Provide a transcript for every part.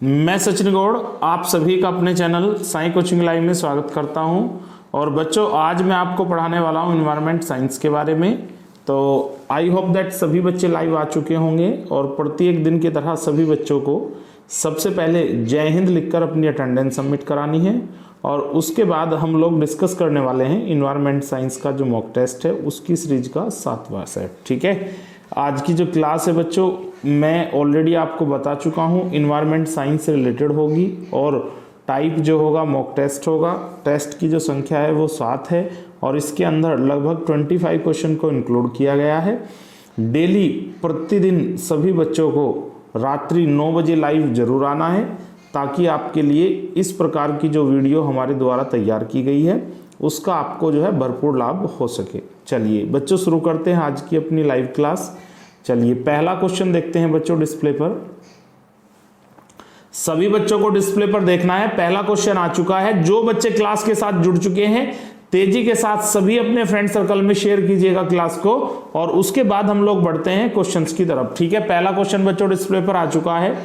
मैं सचिन गौड़ आप सभी का अपने चैनल साई कोचिंग लाइव में स्वागत करता हूं। और बच्चों, आज मैं आपको पढ़ाने वाला हूं इन्वायरमेंट साइंस के बारे में। तो आई होप दैट सभी बच्चे लाइव आ चुके होंगे और प्रत्येक दिन की तरह सभी बच्चों को सबसे पहले जय हिंद लिखकर अपनी अटेंडेंस सबमिट करानी है। और उसके बाद हम लोग डिस्कस करने वाले हैं इन्वायरमेंट साइंस का जो मॉक टेस्ट है उसकी सीरीज का 7वां सेट। ठीक है, आज की जो क्लास है बच्चों, मैं ऑलरेडी आपको बता चुका हूँ, इन्वायरमेंट साइंस से रिलेटेड होगी और टाइप जो होगा मॉक टेस्ट होगा। टेस्ट की जो संख्या है वो 7 है और इसके अंदर लगभग 25 क्वेश्चन को इंक्लूड किया गया है। डेली प्रतिदिन सभी बच्चों को रात्रि 9 बजे लाइव जरूर आना है, ताकि आपके लिए इस प्रकार की जो वीडियो हमारे द्वारा तैयार की गई है उसका आपको जो है भरपूर लाभ हो सके। चलिए बच्चों, शुरू करते हैं आज की अपनी लाइव क्लास। चलिए पहला क्वेश्चन देखते हैं बच्चों डिस्प्ले पर। सभी बच्चों को डिस्प्ले पर देखना है। पहला क्वेश्चन आ चुका है। जो बच्चे क्लास के साथ जुड़ चुके हैं तेजी के साथ सभी अपने फ्रेंड सर्कल में शेयर कीजिएगा क्लास को, और उसके बाद हम लोग बढ़ते हैं क्वेश्चंस की तरफ। ठीक है, पहला क्वेश्चन बच्चों डिस्प्ले पर आ चुका है।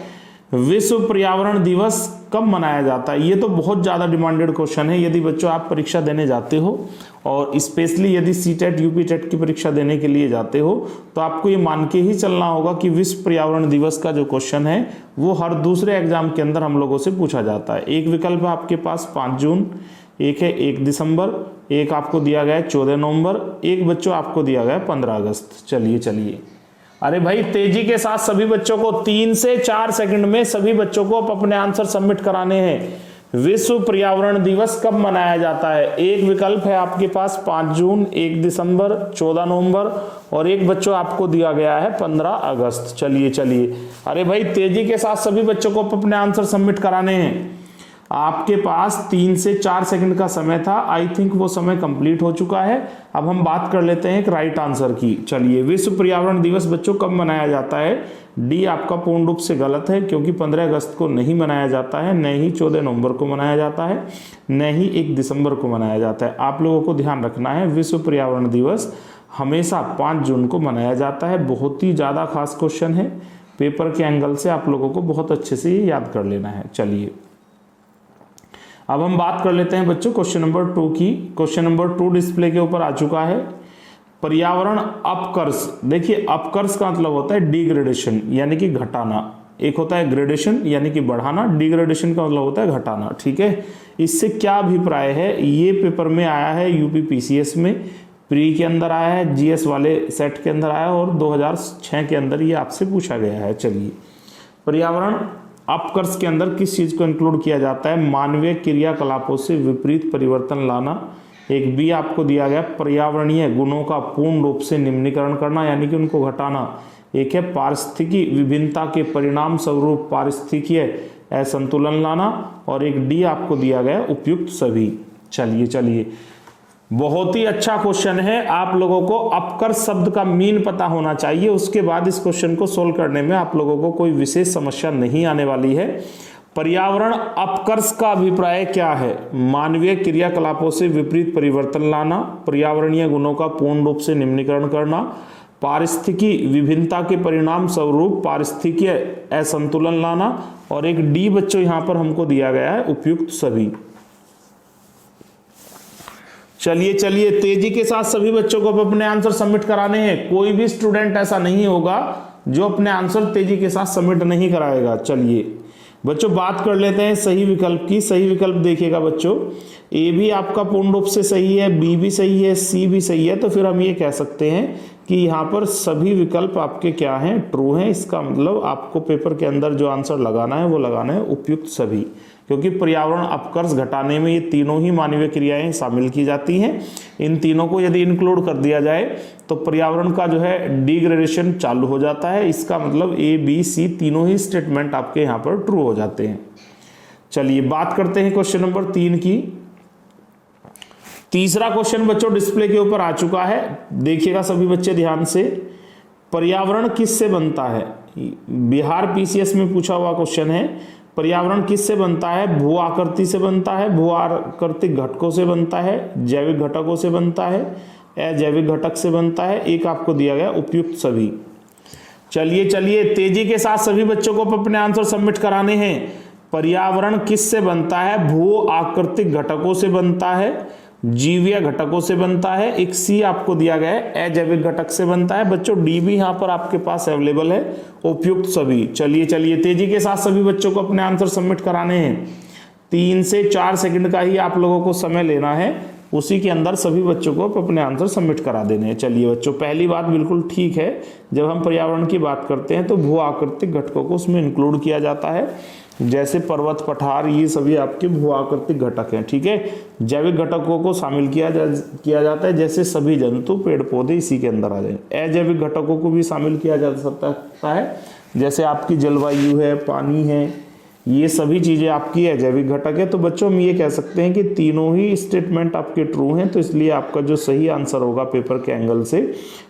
विश्व पर्यावरण दिवस कब मनाया जाता है? ये तो बहुत ज्यादा डिमांडेड क्वेश्चन है। यदि बच्चों आप परीक्षा देने जाते हो और स्पेशली यदि सीटेट यूपीटेट की परीक्षा देने के लिए जाते हो तो आपको ये मान के ही चलना होगा कि विश्व पर्यावरण दिवस का जो क्वेश्चन है वो हर दूसरे एग्जाम के अंदर हम लोगों से पूछा जाता है। एक विकल्प है आपके पास 5 जून, एक है 1 दिसंबर, एक आपको दिया गया है 14 नवंबर, एक बच्चों आपको दिया गया है 15 अगस्त। चलिए अरे भाई, तेजी के साथ सभी बच्चों को 3 से 4 सेकंड में सभी बच्चों को अपने आंसर सबमिट कराने हैं। विश्व पर्यावरण दिवस कब मनाया जाता है? एक विकल्प है आपके पास 5 जून, 1 दिसंबर, 14 नवंबर और एक बच्चों आपको दिया गया है 15 अगस्त। चलिए अरे भाई, तेजी के साथ सभी बच्चों को अपने आंसर सबमिट कराने हैं। आपके पास 3 से 4 सेकंड का समय था। आई थिंक वो समय कंप्लीट हो चुका है। अब हम बात कर लेते हैं एक राइट आंसर की। चलिए, विश्व पर्यावरण दिवस बच्चों कब मनाया जाता है? डी आपका पूर्ण रूप से गलत है, क्योंकि 15 अगस्त को नहीं मनाया जाता है, न ही 14 नवंबर को मनाया जाता है, न ही 1 दिसंबर को मनाया जाता है। आप लोगों को ध्यान रखना है, विश्व पर्यावरण दिवस हमेशा 5 जून को मनाया जाता है। बहुत ही ज़्यादा खास क्वेश्चन है, पेपर के एंगल से आप लोगों को बहुत अच्छे से ये याद कर लेना है। चलिए अब हम बात कर लेते हैं बच्चों क्वेश्चन नंबर 2 की। क्वेश्चन नंबर 2 डिस्प्ले के ऊपर आ चुका है। पर्यावरण अपकर्ष। देखिए, अपकर्ष का मतलब होता है डिग्रेडेशन, यानी कि घटाना। एक होता है ग्रेडेशन यानी कि बढ़ाना, डिग्रेडेशन का मतलब होता है घटाना। ठीक है, इससे क्या अभिप्राय है? ये पेपर में आया है, यूपी पीसीएस में प्री के अंदर आया है, जीएस वाले सेट के अंदर आया और 2006 के अंदर ये आपसे पूछा गया है। चलिए, पर्यावरण अपकर्ष के अंदर किस चीज को इंक्लूड किया जाता है? मानवीय क्रियाकलापों से विपरीत परिवर्तन लाना। एक बी आपको दिया गया, पर्यावरणीय गुणों का पूर्ण रूप से निम्नीकरण करना, यानी कि उनको घटाना। एक है पारिस्थितिकी विभिन्नता के परिणाम स्वरूप पारिस्थितिकीय असंतुलन लाना, और एक डी आपको दिया गया उपयुक्त सभी। चलिए बहुत ही अच्छा क्वेश्चन है। आप लोगों को अपकर्ष शब्द का मीन पता होना चाहिए, उसके बाद इस क्वेश्चन को सोल्व करने में आप लोगों को कोई विशेष समस्या नहीं आने वाली है। पर्यावरण अपकर्ष का अभिप्राय क्या है? मानवीय क्रियाकलापों से विपरीत परिवर्तन लाना, पर्यावरणीय गुणों का पूर्ण रूप से निम्नीकरण करना, पारिस्थितिकी विभिन्नता के परिणाम स्वरूप पारिस्थितिकीय असंतुलन लाना, और एक डी बच्चों यहां पर हमको दिया गया है उपयुक्त सभी। चलिए तेजी के साथ सभी बच्चों को अपने आंसर सबमिट कराने हैं। कोई भी स्टूडेंट ऐसा नहीं होगा जो अपने आंसर तेजी के साथ सबमिट नहीं कराएगा। चलिए बच्चों, बात कर लेते हैं सही विकल्प की। सही विकल्प देखिएगा बच्चों, ए भी आपका पूर्ण रूप से सही है, बी भी सही है, सी भी सही है। तो फिर हम ये कह सकते हैं कि यहाँ पर सभी विकल्प आपके क्या हैं? ट्रू हैं। इसका मतलब आपको पेपर के अंदर जो आंसर लगाना है वो लगाना है उपयुक्त सभी, क्योंकि पर्यावरण अपकर्ष घटाने में ये तीनों ही मानवीय क्रियाएं शामिल की जाती हैं। इन तीनों को यदि इंक्लूड कर दिया जाए तो पर्यावरण का जो है डिग्रेडेशन चालू हो जाता है। इसका मतलब ए बी सी तीनों ही स्टेटमेंट आपके यहाँ पर ट्रू हो जाते हैं। चलिए बात करते हैं क्वेश्चन नंबर 3 की। तीसरा क्वेश्चन बच्चों डिस्प्ले के ऊपर आ चुका है, देखिएगा सभी बच्चे ध्यान से। पर्यावरण किससे बनता है? बिहार पीसीएस में पूछा हुआ क्वेश्चन है। पर्यावरण किससे बनता है? भू आकृति से बनता है, भू आकृतिक घटकों से बनता है, जैविक घटकों से बनता है, अजैविक घटक से बनता है। एक आपको दिया गया उपयुक्त सभी। चलिए तेजी के साथ सभी बच्चों को अपने आंसर सबमिट कराने हैं। पर्यावरण किससे बनता है? भू आकृतिक घटकों से बनता है, जीवीय घटकों से बनता है। एक सी आपको दिया गया है, अजैविक घटक से बनता है। बच्चों डी भी यहाँ पर आपके पास अवेलेबल है, उपयुक्त सभी। चलिए तेजी के साथ सभी बच्चों को अपने आंसर सबमिट कराने हैं। 3 से 4 सेकंड का ही आप लोगों को समय लेना है, उसी के अंदर सभी बच्चों को अपने आंसर सबमिट करा देने हैं। चलिए बच्चों, पहली बात बिल्कुल ठीक है, जब हम पर्यावरण की बात करते हैं तो भू आकृतिक घटकों को उसमें इंक्लूड किया जाता है, जैसे पर्वत, पठार, ये सभी आपके भू आकृतिक घटक हैं। ठीक है, जैविक घटकों को शामिल किया जाता है, जैसे सभी जंतु, पेड़ पौधे इसी के अंदर आ जाए। अजैविक घटकों को भी शामिल किया जा सकता है, जैसे आपकी जलवायु है, पानी है, ये सभी चीजें आपकी अजैविक घटक है। तो बच्चों हम ये कह सकते हैं कि तीनों ही स्टेटमेंट आपके ट्रू हैं, तो इसलिए आपका जो सही आंसर होगा पेपर के एंगल से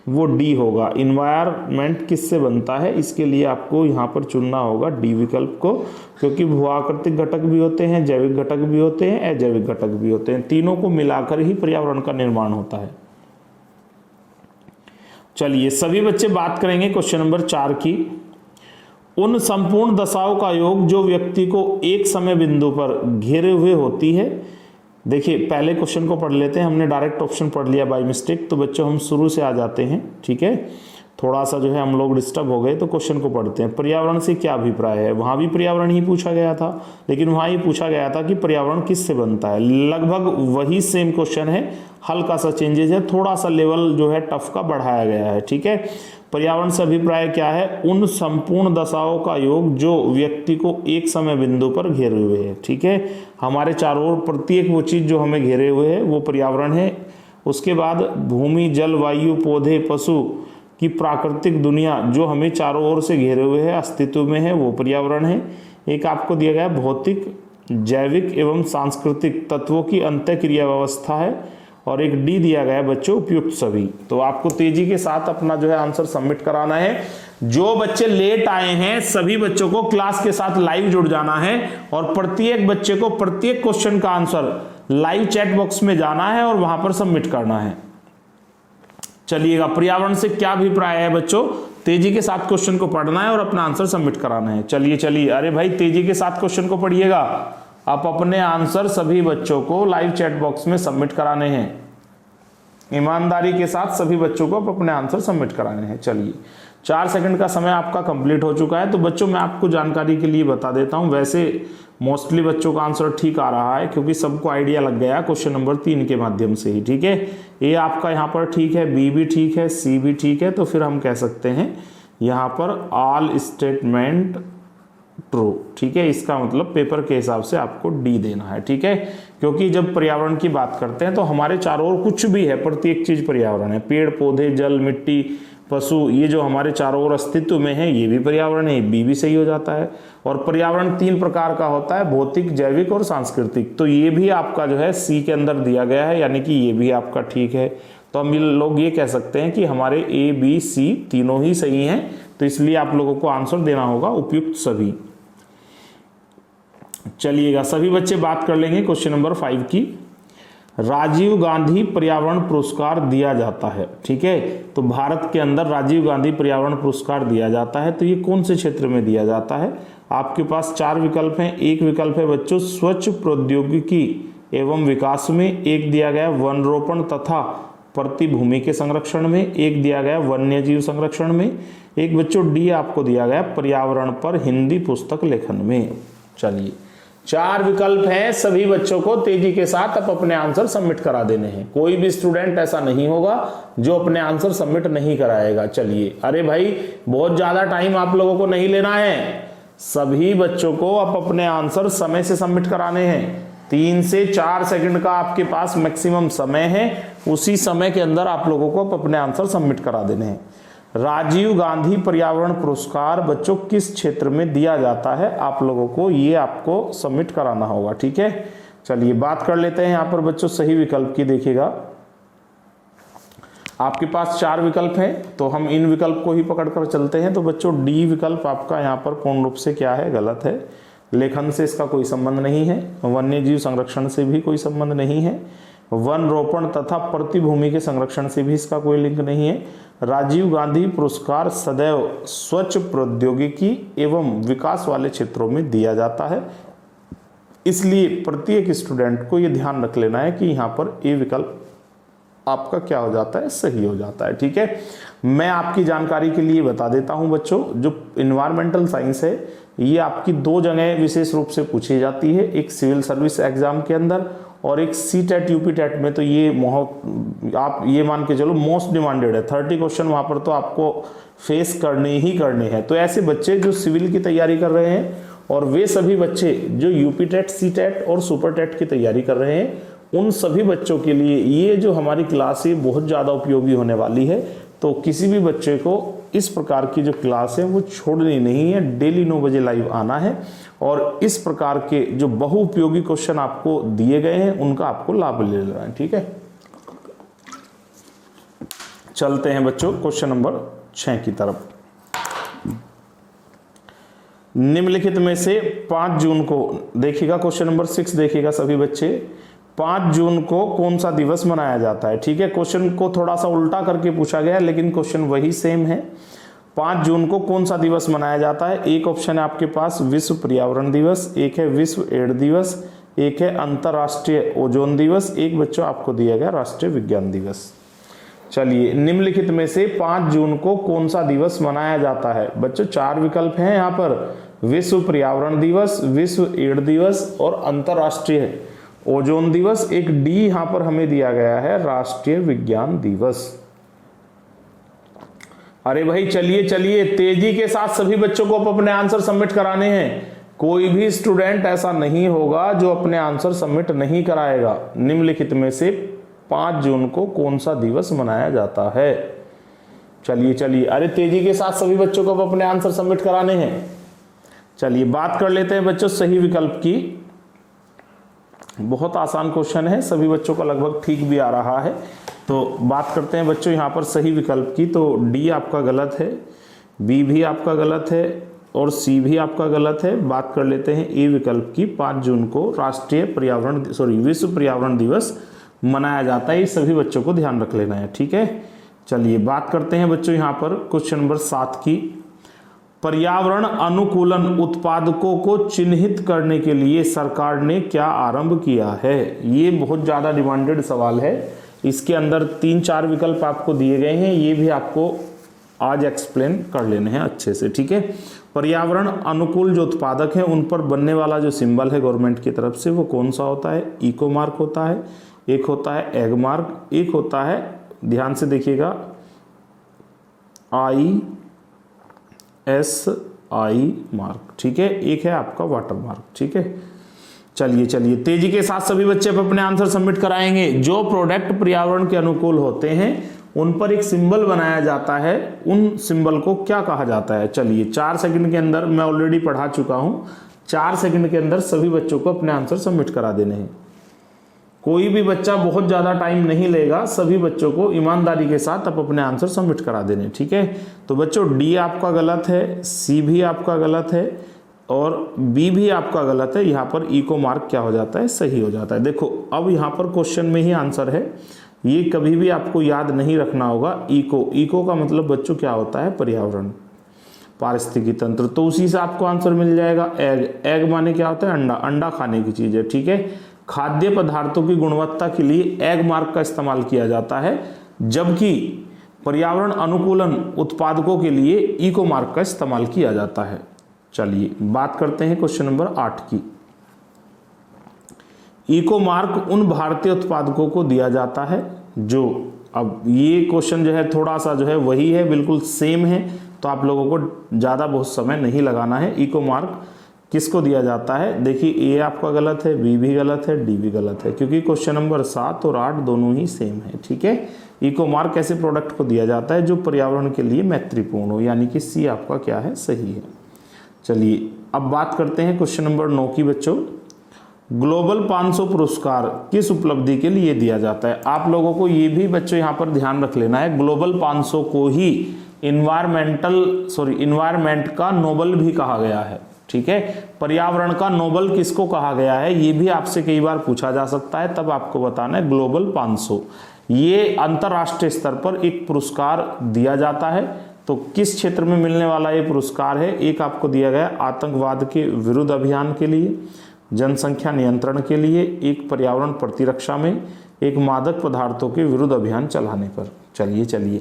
वो डी होगा। इन्वायरमेंट किससे बनता है, इसके लिए आपको यहाँ पर चुनना होगा डी विकल्प को, क्योंकि भू आकृतिक घटक भी होते हैं, जैविक घटक भी होते हैं, अजैविक घटक भी होते हैं, तीनों को मिलाकर ही पर्यावरण का निर्माण होता है। चलिए सभी बच्चे बात करेंगे क्वेश्चन नंबर 4 की। उन संपूर्ण दशाओं का योग जो व्यक्ति को एक समय बिंदु पर घेरे हुए होती है। देखिए पहले क्वेश्चन को पढ़ लेते हैं, हमने डायरेक्ट ऑप्शन पढ़ लिया बाय मिस्टेक, तो बच्चों हम शुरू से आ जाते हैं। ठीक है, थोड़ा सा जो है हम लोग डिस्टर्ब हो गए, तो क्वेश्चन को पढ़ते हैं। पर्यावरण से क्या अभिप्राय है? वहाँ भी पर्यावरण ही पूछा गया था, लेकिन वहाँ ये पूछा गया था कि पर्यावरण किससे बनता है। लगभग वही सेम क्वेश्चन है, हल्का सा चेंजेस है, थोड़ा सा लेवल जो है टफ का बढ़ाया गया है। ठीक है, पर्यावरण से अभिप्राय क्या है? उन संपूर्ण दशाओं का योग जो व्यक्ति को एक समय बिंदु पर घेरे हुए है। ठीक है, हमारे चारों ओर प्रत्येक वो चीज जो हमें घेरे हुए है वो पर्यावरण है। उसके बाद भूमि, जल, वायु, पौधे, पशु की प्राकृतिक दुनिया जो हमें चारों ओर से घेरे हुए है, अस्तित्व में है, वो पर्यावरण है। एक आपको दिया गया भौतिक, जैविक एवं सांस्कृतिक तत्वों की अंतःक्रिया व्यवस्था है, और एक डी दिया गया है बच्चों उपयुक्त सभी। तो आपको तेजी के साथ अपना जो है आंसर सबमिट कराना है। जो बच्चे लेट आए हैं सभी बच्चों को क्लास के साथ लाइव जुड़ जाना है, और प्रत्येक बच्चे को प्रत्येक क्वेश्चन का आंसर लाइव चैट बॉक्स में जाना है और वहां पर सबमिट करना है। चलिएगा, पर्यावरण से क्या अभिप्राय है बच्चों? तेजी के साथ क्वेश्चन को पढ़ना है और अपना आंसर सबमिट कराना है। चलिए, अरे भाई तेजी के साथ क्वेश्चन को पढ़िएगा। आप अपने आंसर सभी बच्चों को लाइव चैट बॉक्स में सबमिट कराने हैं। ईमानदारी के साथ सभी बच्चों को अपने आंसर सबमिट कराने हैं। चलिए 4 सेकंड का समय आपका कंप्लीट हो चुका है। तो बच्चों मैं आपको जानकारी के लिए बता देता हूं, वैसे मोस्टली बच्चों का आंसर ठीक आ रहा है, क्योंकि सबको आइडिया लग गया क्वेश्चन नंबर 3 के माध्यम से ही। ठीक है, ए आपका यहाँ पर ठीक है, बी भी ठीक है, सी भी ठीक है, तो फिर हम कह सकते हैं यहाँ पर ऑल स्टेटमेंट ट्रू। ठीक है, इसका मतलब पेपर के हिसाब से आपको डी देना है। ठीक है, क्योंकि जब पर्यावरण की बात करते हैं तो हमारे चारों ओर कुछ भी है, प्रत्येक चीज पर्यावरण है। पेड़, पौधे, जल, मिट्टी, पशु, ये जो हमारे चारों ओर अस्तित्व में है ये भी पर्यावरण है, बी भी सही हो जाता है। और पर्यावरण 3 प्रकार का होता है, भौतिक, जैविक और सांस्कृतिक, तो ये भी आपका जो है सी के अंदर दिया गया है, यानी कि ये भी आपका ठीक है। तो हम लोग ये कह सकते हैं कि हमारे ए, बी, सी तीनों ही सही हैं, तो इसलिए आप लोगों को आंसर देना होगा उपयुक्त सभी। चलिएगा, सभी बच्चे बात कर लेंगे क्वेश्चन नंबर 5 की। राजीव गांधी पर्यावरण पुरस्कार दिया जाता है। ठीक है, तो भारत के अंदर राजीव गांधी पर्यावरण पुरस्कार दिया जाता है, तो ये कौन से क्षेत्र में दिया जाता है? आपके पास 4 विकल्प हैं। एक विकल्प है बच्चों स्वच्छ प्रौद्योगिकी एवं विकास में, एक दिया गया वन रोपण तथा प्रतिभूमि के संरक्षण में, एक दिया गया वन्य जीव संरक्षण में, एक बच्चों डी आपको दिया गया पर्यावरण पर हिंदी पुस्तक लेखन में। चलिए 4 विकल्प हैं, सभी बच्चों को तेजी के साथ अब अपने आंसर सबमिट करा देने हैं। कोई भी स्टूडेंट ऐसा नहीं होगा जो अपने आंसर सबमिट नहीं कराएगा। चलिए, अरे भाई बहुत ज्यादा टाइम आप लोगों को नहीं लेना है, सभी बच्चों को अब अपने आंसर समय से सबमिट कराने हैं। 3 से 4 सेकंड का आपके पास मैक्सिमम समय है, उसी समय के अंदर आप लोगों को अपने आंसर सबमिट करा देने हैं। राजीव गांधी पर्यावरण पुरस्कार बच्चों किस क्षेत्र में दिया जाता है, आप लोगों को ये आपको सबमिट कराना होगा। ठीक है, चलिए बात कर लेते हैं यहाँ पर बच्चों सही विकल्प की। देखिएगा आपके पास 4 विकल्प हैं, तो हम इन विकल्प को ही पकड़कर चलते हैं। तो बच्चों डी विकल्प आपका यहाँ पर पूर्ण रूप से क्या है, गलत है। लेखन से इसका कोई संबंध नहीं है, वन्य जीव संरक्षण से भी कोई संबंध नहीं है, वन रोपण तथा प्रतिभूमि के संरक्षण से भी इसका कोई लिंक नहीं है। राजीव गांधी पुरस्कार सदैव स्वच्छ प्रौद्योगिकी एवं विकास वाले क्षेत्रों में दिया जाता है, इसलिए प्रत्येक स्टूडेंट को ये ध्यान रख लेना है कि यहाँ पर ए विकल्प आपका क्या हो जाता है, सही हो जाता है। ठीक है, मैं आपकी जानकारी के लिए बता देता हूं बच्चों, जो इन्वायरमेंटल साइंस है ये आपकी दो जगह विशेष रूप से पूछी जाती है, एक सिविल सर्विस एग्जाम के अंदर और एक CTET UPTET में। तो ये आप ये मान के चलो मोस्ट डिमांडेड है, 30 क्वेश्चन वहां पर तो आपको फेस करने ही करने हैं। तो ऐसे बच्चे जो सिविल की तैयारी कर रहे हैं और वे सभी बच्चे जो UPTET, CTET और सुपर टेट की तैयारी कर रहे हैं, उन सभी बच्चों के लिए ये जो हमारी क्लास है बहुत ज़्यादा उपयोगी होने वाली है। तो किसी भी बच्चे को इस प्रकार की जो क्लास है वो छोड़नी नहीं है, डेली 9 बजे लाइव आना है और इस प्रकार के जो बहु उपयोगी क्वेश्चन आपको दिए गए हैं उनका आपको लाभ ले लेना है। ठीक है, चलते हैं बच्चों क्वेश्चन नंबर 6 की तरफ। निम्नलिखित में से 5 जून को देखिएगा, क्वेश्चन नंबर 6 देखिएगा सभी बच्चे, 5 जून को कौन सा दिवस मनाया जाता है। ठीक है, क्वेश्चन को थोड़ा सा उल्टा करके पूछा गया है लेकिन क्वेश्चन वही सेम है। 5 जून को कौन सा दिवस मनाया जाता है? एक ऑप्शन है आपके पास विश्व पर्यावरण दिवस, एक है विश्व एड्स दिवस, एक है अंतरराष्ट्रीय ओजोन दिवस, एक बच्चों आपको दिया गया राष्ट्रीय विज्ञान दिवस। चलिए, निम्नलिखित में से 5 जून को कौन सा दिवस मनाया जाता है? बच्चों 4 विकल्प हैं यहाँ पर, विश्व पर्यावरण दिवस, विश्व एड्स दिवस और अंतरराष्ट्रीय ओजोन दिवस। एक डी यहां पर हमें दिया गया है राष्ट्रीय विज्ञान दिवस। अरे भाई चलिए चलिए, तेजी के साथ सभी बच्चों को अपने आंसर सबमिट कराने हैं। कोई भी स्टूडेंट ऐसा नहीं होगा जो अपने आंसर सबमिट नहीं कराएगा। निम्नलिखित में से 5 जून को कौन सा दिवस मनाया जाता है? चलिए चलिए, अरे तेजी के साथ सभी बच्चों को अपने आंसर सबमिट कराने हैं। चलिए बात कर लेते हैं बच्चों सही विकल्प की। बहुत आसान क्वेश्चन है, सभी बच्चों का लगभग ठीक भी आ रहा है। तो बात करते हैं बच्चों यहाँ पर सही विकल्प की। तो डी आपका गलत है, बी भी आपका गलत है और सी भी आपका गलत है। बात कर लेते हैं ए विकल्प की। 5 जून को विश्व पर्यावरण दिवस मनाया जाता है। ये सभी बच्चों को ध्यान रख लेना है। ठीक है, चलिए बात करते हैं बच्चों यहाँ पर क्वेश्चन नंबर 7 की। पर्यावरण अनुकूलन उत्पादकों को चिन्हित करने के लिए सरकार ने क्या आरंभ किया है? ये बहुत ज़्यादा डिमांडेड सवाल है। इसके अंदर 3-4 विकल्प आपको दिए गए हैं, ये भी आपको आज एक्सप्लेन कर लेने हैं अच्छे से। ठीक है, पर्यावरण अनुकूल जो उत्पादक हैं उन पर बनने वाला जो सिंबल है गवर्नमेंट की तरफ से वो कौन सा होता है? इको मार्क होता है, एक होता है एग मार्क, एक होता है, ध्यान से देखिएगा, ISI मार्क। ठीक है, एक है आपका वाटर मार्क। ठीक है, चलिए चलिए तेजी के साथ सभी बच्चे अपने आंसर सबमिट कराएंगे। जो प्रोडक्ट पर्यावरण के अनुकूल होते हैं उन पर एक सिंबल बनाया जाता है, उन सिंबल को क्या कहा जाता है? चलिए 4 सेकंड के अंदर, मैं ऑलरेडी पढ़ा चुका हूं, 4 सेकंड के अंदर सभी बच्चों को अपने आंसर सबमिट करा देने हैं। कोई भी बच्चा बहुत ज़्यादा टाइम नहीं लेगा, सभी बच्चों को ईमानदारी के साथ अपने आंसर सबमिट करा देने। ठीक है, तो बच्चों डी आपका गलत है, सी भी आपका गलत है और बी भी आपका गलत है। यहाँ पर इको मार्क क्या हो जाता है? सही हो जाता है। देखो अब यहाँ पर क्वेश्चन में ही आंसर है, ये कभी भी आपको याद नहीं रखना होगा। इको का मतलब बच्चों क्या होता है? पर्यावरण, पारिस्थितिकी तंत्र। तो उसी से आपको आंसर मिल जाएगा। एग माने क्या होता है? अंडा, अंडा खाने की चीज़ है। ठीक है, खाद्य पदार्थों की गुणवत्ता के लिए एग मार्क का इस्तेमाल किया जाता है, जबकि पर्यावरण अनुकूलन उत्पादकों के लिए इको मार्क का इस्तेमाल किया जाता है। चलिए बात करते हैं क्वेश्चन नंबर 8 की। इको मार्क उन भारतीय उत्पादकों को दिया जाता है जो, अब ये क्वेश्चन जो है थोड़ा सा जो है वही है, बिल्कुल सेम है, तो आप लोगों को ज़्यादा बहुत समय नहीं लगाना है। इको मार्क किसको दिया जाता है? देखिए ए आपका गलत है, बी भी गलत है, डी भी गलत है, क्योंकि क्वेश्चन नंबर 7 और 8 दोनों ही सेम है। ठीक है, इको मार्क ऐसे प्रोडक्ट को दिया जाता है जो पर्यावरण के लिए मैत्रीपूर्ण हो, यानी कि सी आपका क्या है? सही है। चलिए अब बात करते हैं क्वेश्चन नंबर 9 की। बच्चों ग्लोबल 500 पुरस्कार किस उपलब्धि के लिए दिया जाता है? आप लोगों को ये भी बच्चों यहाँ पर ध्यान रख लेना है, ग्लोबल 500 को ही इन्वायरमेंट का नोबल भी कहा गया है। ठीक है, पर्यावरण का नोबल किसको कहा गया है? ये भी आपसे कई बार पूछा जा सकता है, तब आपको बताना है ग्लोबल 500। ये अंतरराष्ट्रीय स्तर पर एक पुरस्कार दिया जाता है। तो किस क्षेत्र में मिलने वाला ये पुरस्कार है? एक आपको दिया गया आतंकवाद के विरुद्ध अभियान के लिए, जनसंख्या नियंत्रण के लिए, एक पर्यावरण प्रतिरक्षा में, एक मादक पदार्थों के विरुद्ध अभियान चलाने पर। चलिए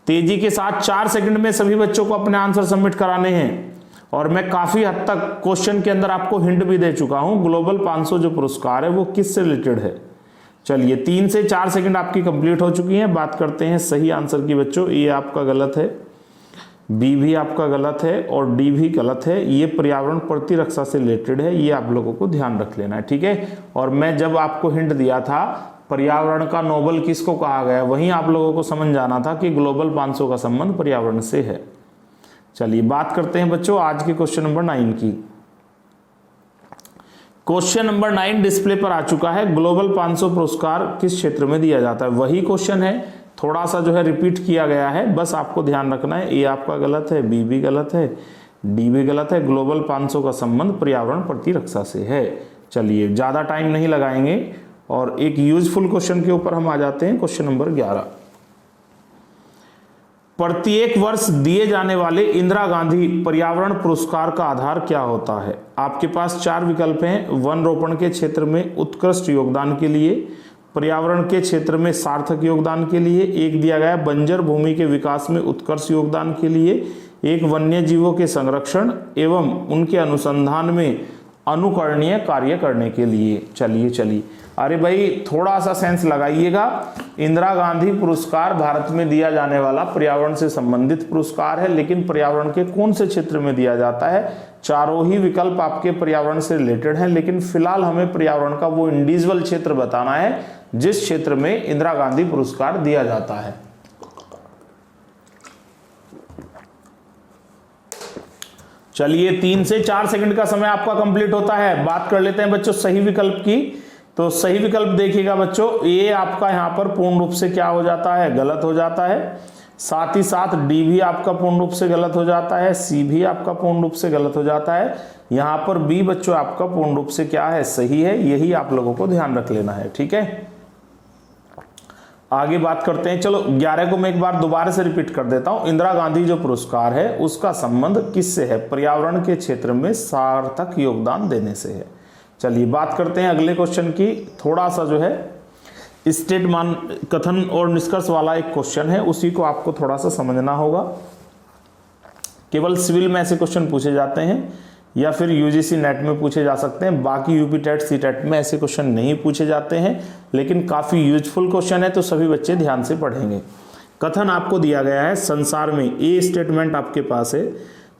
तेजी के साथ 4 सेकंड में सभी बच्चों को अपने आंसर सबमिट कराने हैं। और मैं काफी हद तक क्वेश्चन के अंदर आपको हिंट भी दे चुका हूं। ग्लोबल 500 जो पुरस्कार है वो किससे रिलेटेड है। चलिए 3 से 4 सेकंड आपकी कंप्लीट हो चुकी हैं। बात करते हैं सही आंसर की बच्चों। ए आपका गलत है, बी भी आपका गलत है और डी भी गलत है। ये पर्यावरण प्रतिरक्षा से रिलेटेड है, ये आप लोगों को ध्यान रख लेना है, ठीक है। और मैं जब आपको हिंट दिया था पर्यावरण का नोबल किसको कहा गया, वहीं आप लोगों को समझ जाना था कि ग्लोबल 500 का संबंध पर्यावरण से है। चलिए बात करते हैं बच्चों आज के क्वेश्चन नंबर 9 की। क्वेश्चन नंबर 9 डिस्प्ले पर आ चुका है। ग्लोबल 500 पुरस्कार किस क्षेत्र में दिया जाता है, वही क्वेश्चन है, थोड़ा सा जो है रिपीट किया गया है, बस आपको ध्यान रखना है। ए आपका गलत है, बी भी गलत है, डी भी गलत है। ग्लोबल 500 का संबंध पर्यावरण प्रतिरक्षा से है। चलिए ज्यादा टाइम नहीं लगाएंगे और एक यूजफुल क्वेश्चन के ऊपर हम आ जाते हैं। क्वेश्चन नंबर 11, प्रत्येक वर्ष दिए जाने वाले इंदिरा गांधी पर्यावरण पुरस्कार का आधार क्या होता है। आपके पास 4 विकल्प हैं। वन रोपण के क्षेत्र में उत्कृष्ट योगदान के लिए, पर्यावरण के क्षेत्र में सार्थक योगदान के लिए, एक दिया गया बंजर भूमि के विकास में उत्कृष्ट योगदान के लिए, एक वन्य जीवों के संरक्षण एवं उनके अनुसंधान में अनुकरणीय कार्य करने के लिए। चलिए अरे भाई थोड़ा सा सेंस लगाइएगा। इंदिरा गांधी पुरस्कार भारत में दिया जाने वाला पर्यावरण से संबंधित पुरस्कार है, लेकिन पर्यावरण के कौन से क्षेत्र में दिया जाता है। चारों ही विकल्प आपके पर्यावरण से रिलेटेड हैं, लेकिन फिलहाल हमें पर्यावरण का वो इंडिविजुअल क्षेत्र बताना है जिस क्षेत्र में इंदिरा गांधी पुरस्कार दिया जाता है। चलिए 3 से 4 सेकंड का समय आपका कंप्लीट होता है। बात कर लेते हैं बच्चों सही विकल्प की। तो सही विकल्प देखिएगा बच्चों, ये आपका यहां पर पूर्ण रूप से क्या हो जाता है, गलत हो जाता है। साथ ही साथ डी भी आपका पूर्ण रूप से गलत हो जाता है, सी भी आपका पूर्ण रूप से गलत हो जाता है। यहां पर बी बच्चों आपका पूर्ण रूप से क्या है, सही है। यही आप लोगों को ध्यान रख लेना है, ठीक है। आगे बात करते हैं। चलो 11 को मैं एक बार दोबारा से रिपीट कर देता हूं। इंदिरा गांधी जो पुरस्कार है उसका संबंध किससे है, पर्यावरण के क्षेत्र में सार्थक योगदान देने से है। चलिए बात करते हैं अगले क्वेश्चन की। थोड़ा सा जो है स्टेट मान कथन और निष्कर्ष वाला एक क्वेश्चन है, उसी को आपको थोड़ा सा समझना होगा। केवल सिविल में ऐसे क्वेश्चन पूछे जाते हैं या फिर यूजीसी नेट में पूछे जा सकते हैं, बाकी यूपी टेट सी टेट में ऐसे क्वेश्चन नहीं पूछे जाते हैं, लेकिन काफी यूजफुल क्वेश्चन है तो सभी बच्चे ध्यान से पढ़ेंगे। कथन आपको दिया गया है संसार में, ए स्टेटमेंट आपके पास है,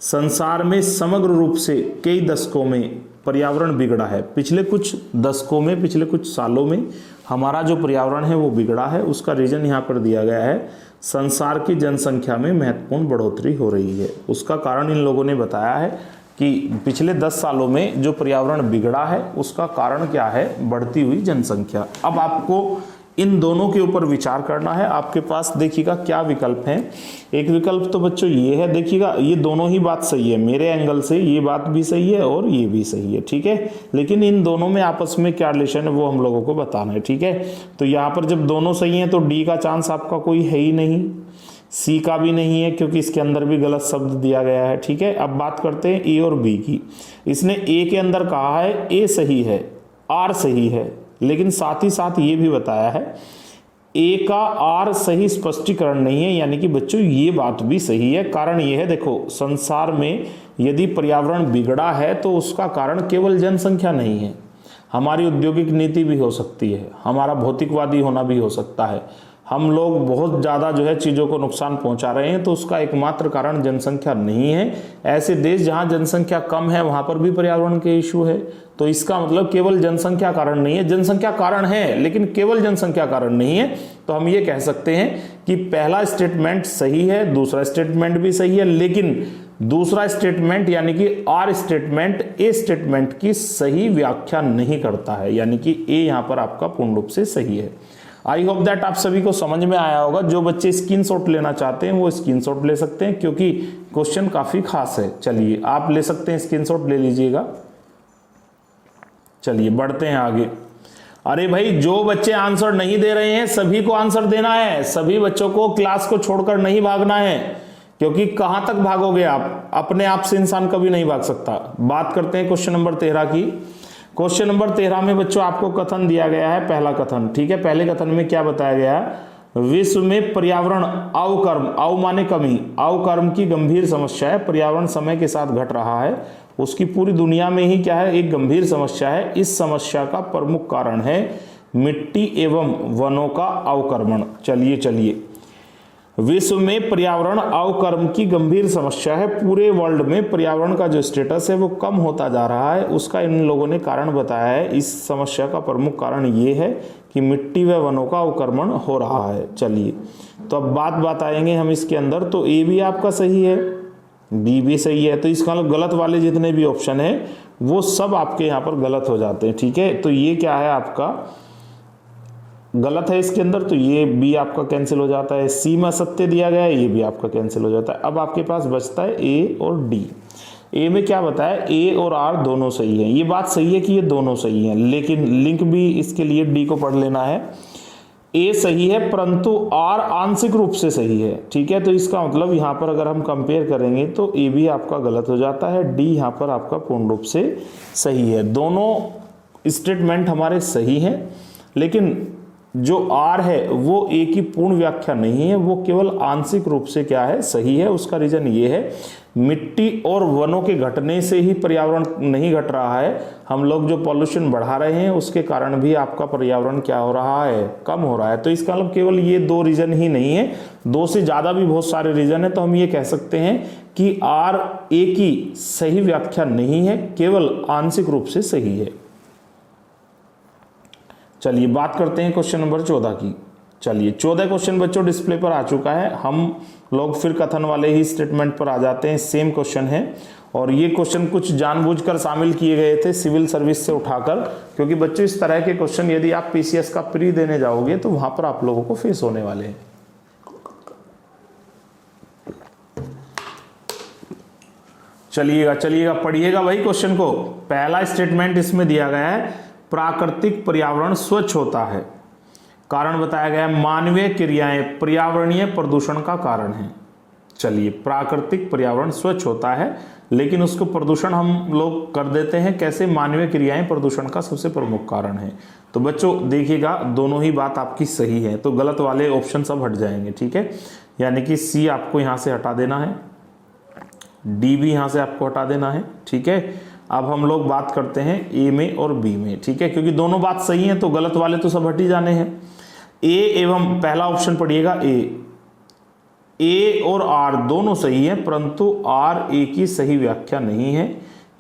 संसार में समग्र रूप से कई दशकों में पर्यावरण बिगड़ा है। पिछले कुछ दशकों में, पिछले कुछ सालों में हमारा जो पर्यावरण है वो बिगड़ा है। उसका रीजन यहाँ पर दिया गया है, संसार की जनसंख्या में महत्वपूर्ण बढ़ोतरी हो रही है। उसका कारण इन लोगों ने बताया है कि पिछले 10 सालों में जो पर्यावरण बिगड़ा है उसका कारण क्या है, बढ़ती हुई जनसंख्या। अब आपको इन दोनों के ऊपर विचार करना है। आपके पास देखिएगा क्या विकल्प हैं। एक विकल्प तो बच्चों ये है, देखिएगा ये दोनों ही बात सही है, मेरे एंगल से ये बात भी सही है और ये भी सही है, ठीक है। लेकिन इन दोनों में आपस में क्या रिलेशन है वो हम लोगों को बताना है, ठीक है। तो यहाँ पर जब दोनों सही हैं तो डी का चांस आपका कोई है ही नहीं, सी का भी नहीं है क्योंकि इसके अंदर भी गलत शब्द दिया गया है, ठीक है। अब बात करते हैं ए और बी की। इसने ए के अंदर कहा है ए सही है, आर सही है, लेकिन साथ ही साथ ये भी बताया है ए का आर सही स्पष्टीकरण नहीं है, यानी कि बच्चों ये बात भी सही है। कारण ये है, देखो संसार में यदि पर्यावरण बिगड़ा है तो उसका कारण केवल जनसंख्या नहीं है, हमारी औद्योगिक नीति भी हो सकती है, हमारा भौतिकवादी होना भी हो सकता है। हम लोग बहुत ज़्यादा जो है चीज़ों को नुकसान पहुंचा रहे हैं, तो उसका एकमात्र कारण जनसंख्या नहीं है। ऐसे देश जहां जनसंख्या कम है वहां पर भी पर्यावरण के इशू है। तो इसका मतलब केवल जनसंख्या कारण नहीं है, जनसंख्या कारण है लेकिन केवल जनसंख्या कारण नहीं है। तो हम ये कह सकते हैं कि पहला स्टेटमेंट सही है, दूसरा स्टेटमेंट भी सही है, लेकिन दूसरा स्टेटमेंट यानी कि आर स्टेटमेंट ए स्टेटमेंट की सही व्याख्या नहीं करता है, यानी कि ए यहाँ पर आपका पूर्ण रूप से सही है। आई होप दैट आप सभी को समझ में आया होगा। जो बच्चे स्क्रीनशॉट लेना चाहते हैं वो स्क्रीनशॉट ले सकते हैं क्योंकि क्वेश्चन काफी खास है। चलिए आप ले सकते हैं, स्क्रीनशॉट ले लीजिएगा। चलिए बढ़ते हैं आगे। अरे भाई जो बच्चे आंसर नहीं दे रहे हैं सभी को आंसर देना है, सभी बच्चों को क्लास को छोड़कर नहीं भागना है, क्योंकि कहां तक भागोगे आप, अपने आप से इंसान कभी नहीं भाग सकता। बात करते हैं क्वेश्चन नंबर 13 की। क्वेश्चन नंबर 13 में बच्चों आपको कथन दिया गया है, पहला कथन, ठीक है। पहले कथन में क्या बताया गया है, विश्व में पर्यावरण अवकर्म, अव माने कमी, अवकर्म की गंभीर समस्या है। पर्यावरण समय के साथ घट रहा है, उसकी पूरी दुनिया में ही क्या है, एक गंभीर समस्या है। इस समस्या का प्रमुख कारण है मिट्टी एवं वनों का अवक्रमण। चलिए विश्व में पर्यावरण अवकर्म की गंभीर समस्या है। पूरे वर्ल्ड में पर्यावरण का जो स्टेटस है वो कम होता जा रहा है, उसका इन लोगों ने कारण बताया है। इस समस्या का प्रमुख कारण ये है कि मिट्टी व वनों का अवक्रमण हो रहा है। चलिए, तो अब बात आएंगे हम इसके अंदर। तो ए भी आपका सही है, बी भी सही है, तो इसका मतलब गलत वाले जितने भी ऑप्शन है वो सब आपके यहाँ पर गलत हो जाते हैं, ठीक है। तो ये क्या है, आपका गलत है इसके अंदर, तो ये बी आपका कैंसिल हो जाता है। सी में असत्य दिया गया है, ये भी आपका कैंसिल हो जाता है। अब आपके पास बचता है ए और डी। ए में क्या बताया, ए और आर दोनों सही है। ये बात सही है कि ये दोनों सही हैं, लेकिन लिंक भी इसके लिए डी को पढ़ लेना है। ए सही है परंतु आर आंशिक रूप से सही है, ठीक है। तो इसका मतलब यहाँ पर अगर हम कंपेयर करेंगे तो ए भी आपका गलत हो जाता है, डी यहाँ पर आपका पूर्ण रूप से सही है। दोनों स्टेटमेंट हमारे सही हैं, लेकिन जो आर है वो ए की पूर्ण व्याख्या नहीं है, वो केवल आंशिक रूप से क्या है, सही है। उसका रीजन ये है, मिट्टी और वनों के घटने से ही पर्यावरण नहीं घट रहा है। हम लोग जो पॉल्यूशन बढ़ा रहे हैं उसके कारण भी आपका पर्यावरण क्या हो रहा है, कम हो रहा है। तो इसका मतलब केवल ये दो रीजन ही नहीं है, दो से ज्यादा भी बहुत सारे रीजन है। तो हम ये कह सकते हैं कि आर ए की सही व्याख्या नहीं है, केवल आंशिक रूप से सही है। चलिए बात करते हैं क्वेश्चन नंबर 14 की। चलिए 14 क्वेश्चन बच्चों डिस्प्ले पर आ चुका है। हम लोग फिर कथन वाले ही स्टेटमेंट पर आ जाते हैं। सेम क्वेश्चन है और ये क्वेश्चन कुछ जानबूझकर शामिल किए गए थे सिविल सर्विस से उठाकर, क्योंकि बच्चों इस तरह के क्वेश्चन यदि आप पीसीएस का प्री देने जाओगे तो वहां पर आप लोगों को फेस होने वाले हैं। चलिएगा पढ़िएगा भाई क्वेश्चन को। पहला स्टेटमेंट इसमें दिया गया है, प्राकृतिक पर्यावरण स्वच्छ होता है। कारण बताया गया है, मानवीय क्रियाएं पर्यावरणीय प्रदूषण का कारण है। चलिए, प्राकृतिक पर्यावरण स्वच्छ होता है लेकिन उसको प्रदूषण हम लोग कर देते हैं कैसे, मानवीय क्रियाएं प्रदूषण का सबसे प्रमुख कारण है। तो बच्चों देखिएगा, दोनों ही बात आपकी सही है, तो गलत वाले ऑप्शन सब हट जाएंगे, ठीक है। यानी कि सी आपको यहां से हटा देना है, डी भी यहां से आपको हटा देना है, ठीक है। अब हम लोग बात करते हैं ए में और बी में, ठीक है, क्योंकि दोनों बात सही हैं तो गलत वाले तो सब हट ही जाने हैं। ए एवं पहला ऑप्शन पढ़िएगा, ए और आर दोनों सही हैं, परंतु आर ए की सही व्याख्या नहीं है।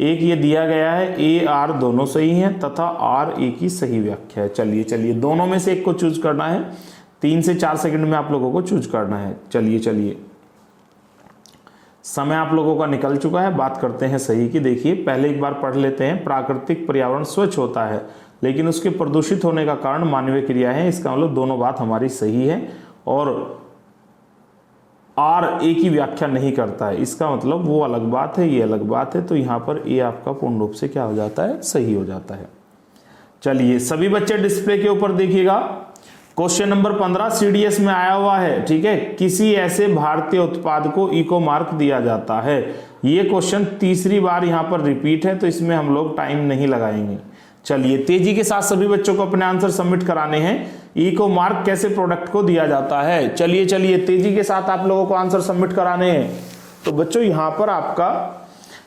एक ये दिया गया है, ए आर दोनों सही हैं तथा आर ए की सही व्याख्या है। चलिए दोनों में से एक को चूज करना है, 3 से 4 सेकंड में आप लोगों को चूज करना है। चलिए समय आप लोगों का निकल चुका है, बात करते हैं सही की। देखिए पहले एक बार पढ़ लेते हैं, प्राकृतिक पर्यावरण स्वच्छ होता है लेकिन उसके प्रदूषित होने का कारण मानवीय क्रिया है। इसका मतलब दोनों बात हमारी सही है और आर ए की व्याख्या नहीं करता है, इसका मतलब वो अलग बात है, ये अलग बात है। तो यहाँ पर ए आपका पूर्ण रूप से क्या हो जाता है, सही हो जाता है। चलिए सभी बच्चे डिस्प्ले के ऊपर देखिएगा। क्वेश्चन नंबर 15 सीडीएस में आया हुआ है, ठीक है। किसी ऐसे भारतीय उत्पाद को इको मार्क दिया जाता है। ये क्वेश्चन तीसरी बार यहाँ पर रिपीट है, तो इसमें हम लोग टाइम नहीं लगाएंगे। चलिए तेजी के साथ सभी बच्चों को अपने आंसर सबमिट कराने हैं। इको मार्क कैसे प्रोडक्ट को दिया जाता है, चलिए तेजी के साथ आप लोगों को आंसर सबमिट कराने हैं। तो बच्चों यहाँ पर आपका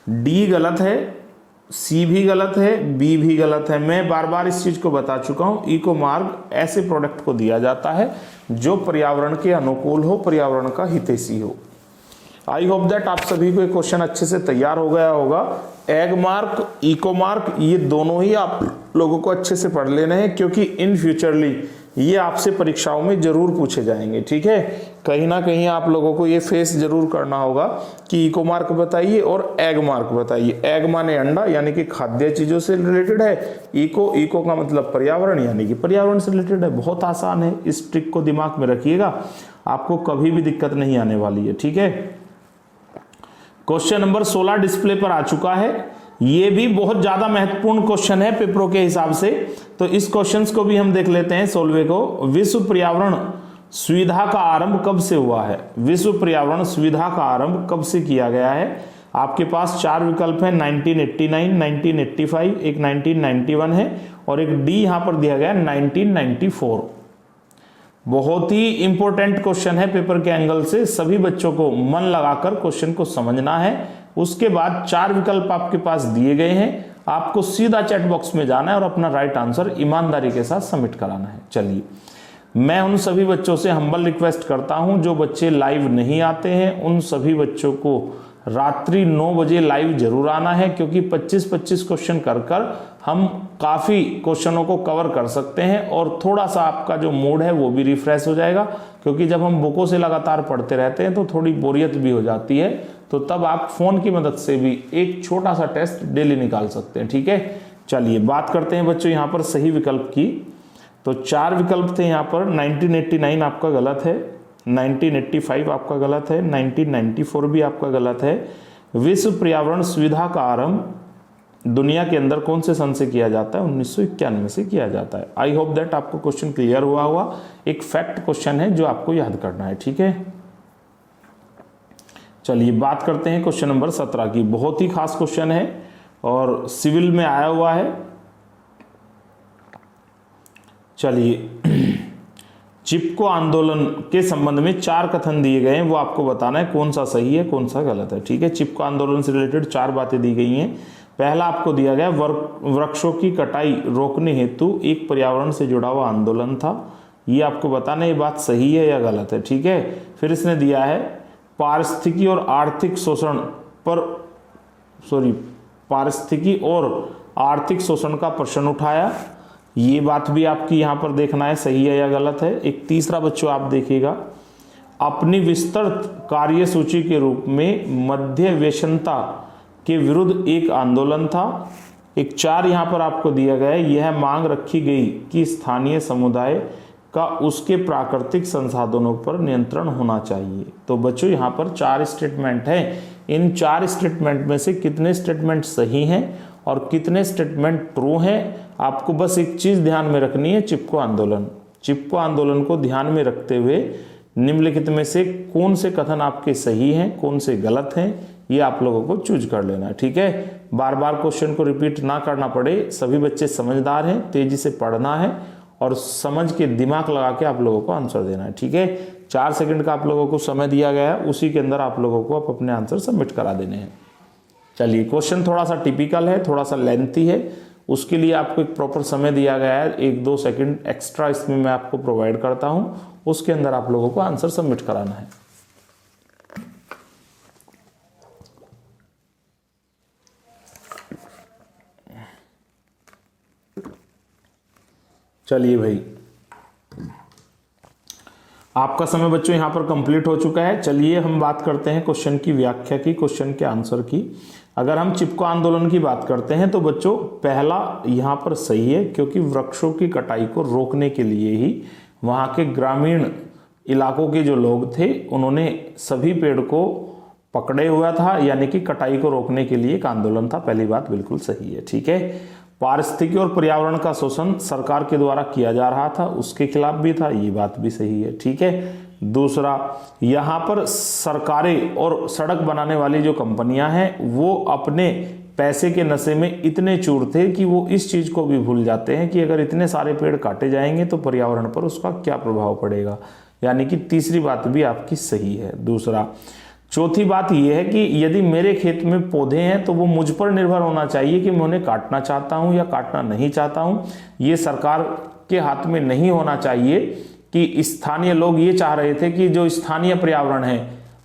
डी गलत है, सी भी गलत है, बी भी गलत है। मैं बार बार इस चीज को बता चुका हूं, इको मार्क ऐसे प्रोडक्ट को दिया जाता है जो पर्यावरण के अनुकूल हो, पर्यावरण का हितैषी हो। आई होप दैट आप सभी को ये क्वेश्चन अच्छे से तैयार हो गया होगा। एग मार्क, इको मार्क, ये दोनों ही आप लोगों को अच्छे से पढ़ लेने हैं, क्योंकि इन फ्यूचरली ये आपसे परीक्षाओं में जरूर पूछे जाएंगे, ठीक है। कहीं ना कहीं आप लोगों को ये फेस जरूर करना होगा कि इको मार्क बताइए और एग मार्क बताइए। एग माने अंडा यानी कि खाद्य चीजों से रिलेटेड है, इको का मतलब पर्यावरण यानी कि पर्यावरण से रिलेटेड है। बहुत आसान है, इस ट्रिक को दिमाग में रखिएगा, आपको कभी भी दिक्कत नहीं आने वाली है, ठीक है। क्वेश्चन नंबर 16 डिस्प्ले पर आ चुका है। ये भी बहुत ज्यादा महत्वपूर्ण क्वेश्चन है पेपरों के हिसाब से, तो इस क्वेश्चंस को भी हम देख लेते हैं सोल्वे को। विश्व पर्यावरण सुविधा का आरंभ कब से हुआ है, विश्व पर्यावरण सुविधा का आरंभ कब से किया गया है। आपके पास 4 विकल्प हैं, 1989, 1985, एक 1991 है और एक डी यहां पर दिया गया 1994। बहुत ही इंपॉर्टेंट क्वेश्चन है पेपर के एंगल से, सभी बच्चों को मन लगाकर क्वेश्चन को समझना है। उसके बाद 4 विकल्प आपके पास दिए गए हैं, आपको सीधा चैट बॉक्स में जाना है और अपना राइट आंसर ईमानदारी के साथ सबमिट कराना है। चलिए, मैं उन सभी बच्चों से हम्बल रिक्वेस्ट करता हूं जो बच्चे लाइव नहीं आते हैं, उन सभी बच्चों को रात्रि 9 बजे लाइव जरूर आना है, क्योंकि 25-25 क्वेश्चन कर हम काफ़ी क्वेश्चनों को कवर कर सकते हैं और थोड़ा सा आपका जो मूड है वो भी रिफ्रेश हो जाएगा। क्योंकि जब हम बुकों से लगातार पढ़ते रहते हैं तो थोड़ी बोरियत भी हो जाती है, तो तब आप फोन की मदद से भी एक छोटा सा टेस्ट डेली निकाल सकते हैं। ठीक है, चलिए बात करते हैं बच्चों यहाँ पर सही विकल्प की। तो 4 विकल्प थे यहाँ पर, 1989 आपका गलत है, 1985 आपका गलत है, 1994 भी आपका गलत है। विश्व पर्यावरण सुविधा का आरंभ दुनिया के अंदर कौन से सन से किया जाता है? 1991 से किया जाता है। आई होप दैट आपको क्वेश्चन क्लियर हुआ होगा। एक फैक्ट क्वेश्चन है जो आपको याद करना है। ठीक है, चलिए बात करते हैं क्वेश्चन नंबर 17 की। बहुत ही खास क्वेश्चन है और सिविल में आया हुआ है। चलिए, चिपको आंदोलन के संबंध में 4 कथन दिए गए हैं, वो आपको बताना है कौन सा सही है कौन सा गलत है। ठीक है, चिपको आंदोलन से रिलेटेड 4 बातें दी गई हैं। पहला आपको दिया गया वृक्षों की कटाई रोकने हेतु एक पर्यावरण से जुड़ा हुआ आंदोलन था। ये आपको बताना ये बात सही है या गलत है। ठीक है, फिर इसने दिया है पारिस्थितिकी और आर्थिक शोषण पारिस्थितिकी और आर्थिक शोषण का प्रश्न उठाया। ये बात भी आपकी यहाँ पर देखना है सही है या गलत है। एक तीसरा बच्चों आप देखिएगा, अपनी विस्तृत कार्यसूची के रूप में मध्य वेशनता के विरुद्ध एक आंदोलन था। एक 4 यहाँ पर आपको दिया गया है, यह मांग रखी गई कि स्थानीय समुदाय का उसके प्राकृतिक संसाधनों पर नियंत्रण होना चाहिए। तो बच्चों यहाँ पर 4 स्टेटमेंट हैं। इन 4 स्टेटमेंट में से कितने स्टेटमेंट सही हैं और कितने स्टेटमेंट ट्रू हैं, आपको बस एक चीज़ ध्यान में रखनी है, चिपको आंदोलन को ध्यान में रखते हुए निम्नलिखित में से कौन से कथन आपके सही हैं कौन से गलत हैं, ये आप लोगों को चूज कर लेना है। ठीक है, बार बार क्वेश्चन को रिपीट ना करना पड़े। सभी बच्चे समझदार हैं, तेजी से पढ़ना है और समझ के दिमाग लगा के आप लोगों को आंसर देना है। ठीक है, 4 सेकंड का आप लोगों को समय दिया गया है, उसी के अंदर आप लोगों को अपने आंसर सबमिट करा देने हैं। चलिए, क्वेश्चन थोड़ा सा टिपिकल है, थोड़ा सा लेंथी है, उसके लिए आपको एक प्रॉपर समय दिया गया है। 1-2 सेकंड एक्स्ट्रा इसमें मैं आपको प्रोवाइड करता हूं, उसके अंदर आप लोगों को आंसर सबमिट कराना है। चलिए भाई, आपका समय बच्चों यहां पर कंप्लीट हो चुका है। चलिए हम बात करते हैं क्वेश्चन की व्याख्या की, क्वेश्चन के आंसर की। अगर हम चिपको आंदोलन की बात करते हैं तो बच्चों पहला यहां पर सही है, क्योंकि वृक्षों की कटाई को रोकने के लिए ही वहां के ग्रामीण इलाकों के जो लोग थे उन्होंने सभी पेड़ को पकड़े हुआ था, यानी कि कटाई को रोकने के लिए एक आंदोलन था। पहली बात बिल्कुल सही है। ठीक है, पारिस्थितिकी और पर्यावरण का शोषण सरकार के द्वारा किया जा रहा था, उसके खिलाफ भी था, ये बात भी सही है। ठीक है, दूसरा, यहाँ पर सरकारें और सड़क बनाने वाली जो कंपनियां हैं वो अपने पैसे के नशे में इतने चूर थे कि वो इस चीज को भी भूल जाते हैं कि अगर इतने सारे पेड़ काटे जाएंगे तो पर्यावरण पर उसका क्या प्रभाव पड़ेगा, यानी कि तीसरी बात भी आपकी सही है। दूसरा, चौथी बात यह है कि यदि मेरे खेत में पौधे हैं तो वो मुझ पर निर्भर होना चाहिए कि मैं उन्हें काटना चाहता हूं या काटना नहीं चाहता हूं। ये सरकार के हाथ में नहीं होना चाहिए कि स्थानीय लोग ये चाह रहे थे कि जो स्थानीय पर्यावरण है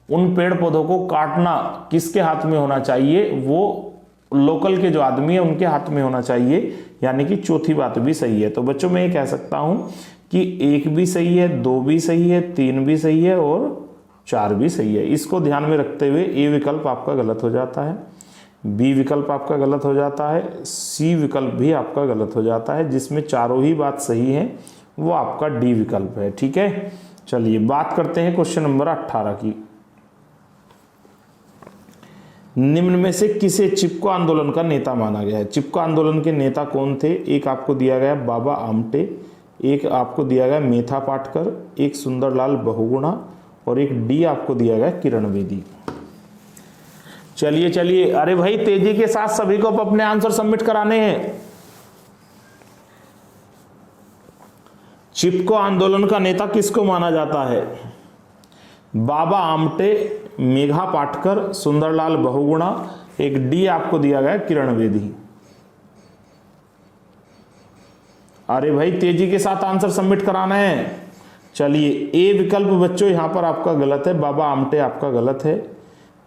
उन पेड़ पौधों को काटना किसके हाथ में होना चाहिए, वो लोकल के जो आदमी है उनके हाथ में होना चाहिए, यानी कि चौथी बात भी सही है। तो बच्चों मैं ये कह सकता हूं कि 1 भी सही है, 2 भी सही है, 3 भी सही है और 4 भी सही है। इसको ध्यान में रखते हुए ए विकल्प आपका गलत हो जाता है, बी विकल्प आपका गलत हो जाता है, सी विकल्प भी आपका गलत हो जाता है। जिसमें चारों ही बात सही है वो आपका डी विकल्प है। ठीक है, चलिए बात करते हैं क्वेश्चन नंबर 18 की। निम्न में से किसे चिपको आंदोलन का नेता माना गया है? चिपको आंदोलन के नेता कौन थे? एक आपको दिया गया बाबा आमटे, एक आपको दिया गया मेथा पाटकर, एक सुंदरलाल बहुगुणा और एक डी आपको दिया गया किरण बेदी। चलिए चलिए, अरे भाई तेजी के साथ सभी को अपने आंसर सबमिट कराने हैं। चिपको आंदोलन का नेता किसको माना जाता है? बाबा आमटे, मेघा पाटकर, सुंदरलाल बहुगुणा, एक डी आपको दिया गया किरण बेदी। अरे भाई तेजी के साथ आंसर सबमिट कराना है। चलिए, ए विकल्प बच्चों यहां पर आपका गलत है, बाबा आमटे आपका गलत है,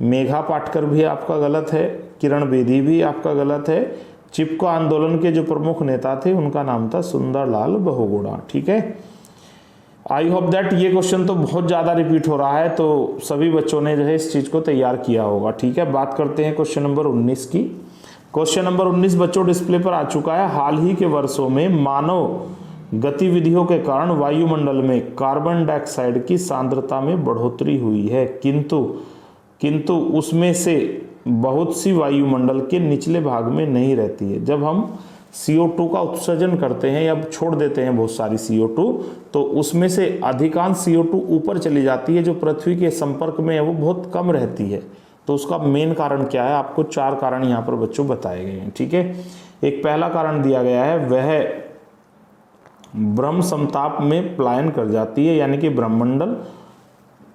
मेघा पाटकर भी आपका गलत है, किरण बेदी भी आपका गलत है। चिपको आंदोलन के जो प्रमुख नेता थे उनका नाम था सुंदरलाल बहुगुणा। ठीक है, आई होप दैट ये क्वेश्चन तो बहुत ज़्यादा रिपीट हो रहा है, तो सभी बच्चों ने जो है इस चीज़ को तैयार किया होगा। ठीक है, बात करते हैं क्वेश्चन नंबर 19 की। क्वेश्चन नंबर 19 बच्चों डिस्प्ले पर आ चुका है। हाल ही के वर्षों में मानव गतिविधियों के कारण वायुमंडल में कार्बन डाइऑक्साइड की सांद्रता में बढ़ोतरी हुई है, किंतु उसमें से बहुत सी वायुमंडल के निचले भाग में नहीं रहती है। जब हम CO2 का उत्सर्जन करते हैं या छोड़ देते हैं बहुत सारी CO2, तो उसमें से अधिकांश CO2 ऊपर चली जाती है, जो पृथ्वी के संपर्क में है वो बहुत कम रहती है। तो उसका मेन कारण क्या है? आपको 4 कारण यहाँ पर बच्चों बताए गए हैं। ठीक है, एक पहला कारण दिया गया है, वह ब्रह्म समताप में पलायन कर जाती है, यानी कि ब्रह्मंडल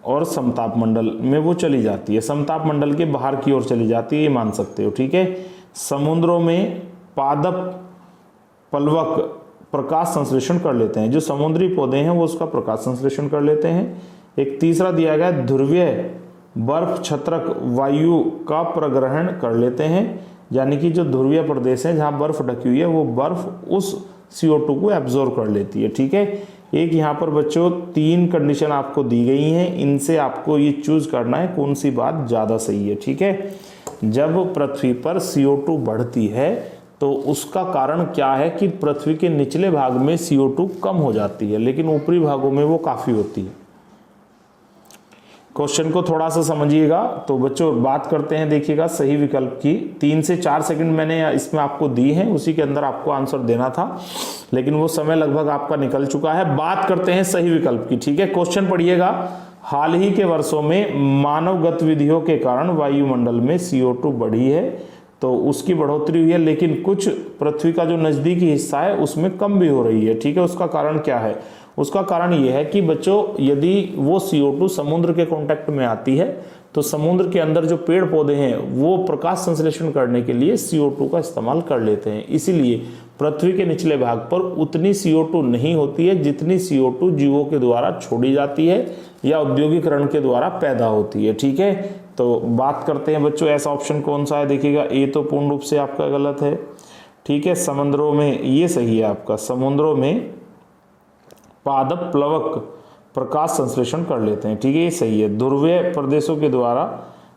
और समताप मंडल में वो चली जाती है, समताप मंडल के बाहर की ओर चली जाती है, ये मान सकते हो। ठीक है, समुद्रों में पादप पलवक प्रकाश संश्लेषण कर लेते हैं, जो समुद्री पौधे हैं वो उसका प्रकाश संश्लेषण कर लेते हैं। एक तीसरा दिया गया, ध्रुवीय बर्फ छत्रक वायु का प्रग्रहण कर लेते हैं, यानी कि जो ध्रुवीय प्रदेश है जहाँ बर्फ ढकी हुई है वो बर्फ उस CO2 को एब्जॉर्ब कर लेती है। ठीक है, एक यहाँ पर बच्चों 3 कंडीशन आपको दी गई हैं, इनसे आपको ये चूज करना है कौन सी बात ज़्यादा सही है। ठीक है, जब पृथ्वी पर CO2 बढ़ती है तो उसका कारण क्या है कि पृथ्वी के निचले भाग में CO2 कम हो जाती है, लेकिन ऊपरी भागों में वो काफ़ी होती है। क्वेश्चन को थोड़ा सा समझिएगा। तो बच्चों बात करते हैं, देखिएगा सही विकल्प की। 3 से 4 सेकंड मैंने इसमें आपको दी हैं, उसी के अंदर आपको आंसर देना था, लेकिन वो समय लगभग आपका निकल चुका है। बात करते हैं सही विकल्प की। ठीक है, क्वेश्चन पढ़िएगा। हाल ही के वर्षों में मानव गतिविधियों के कारण वायुमंडल में CO2 बढ़ी है, तो उसकी बढ़ोतरी हुई है, लेकिन कुछ पृथ्वी का जो नज़दीकी हिस्सा है उसमें कम भी हो रही है। ठीक है, उसका कारण क्या है? उसका कारण ये है कि बच्चों यदि वो CO2 समुद्र के कांटेक्ट में आती है तो समुद्र के अंदर जो पेड़ पौधे हैं वो प्रकाश संश्लेषण करने के लिए CO2 का इस्तेमाल कर लेते हैं, इसीलिए पृथ्वी के निचले भाग पर उतनी CO2 नहीं होती है जितनी CO2 जीवों के द्वारा छोड़ी जाती है या औद्योगिकरण के द्वारा पैदा होती है। ठीक है, तो बात करते हैं बच्चों ऐसा ऑप्शन कौन सा है। देखिएगा, ए तो पूर्ण रूप से आपका गलत है। ठीक है, समुद्रों में, ये सही है आपका, समुद्रों में पादप प्लवक प्रकाश संश्लेषण कर लेते हैं। ठीक है, ये सही है। ध्रुवीय प्रदेशों के द्वारा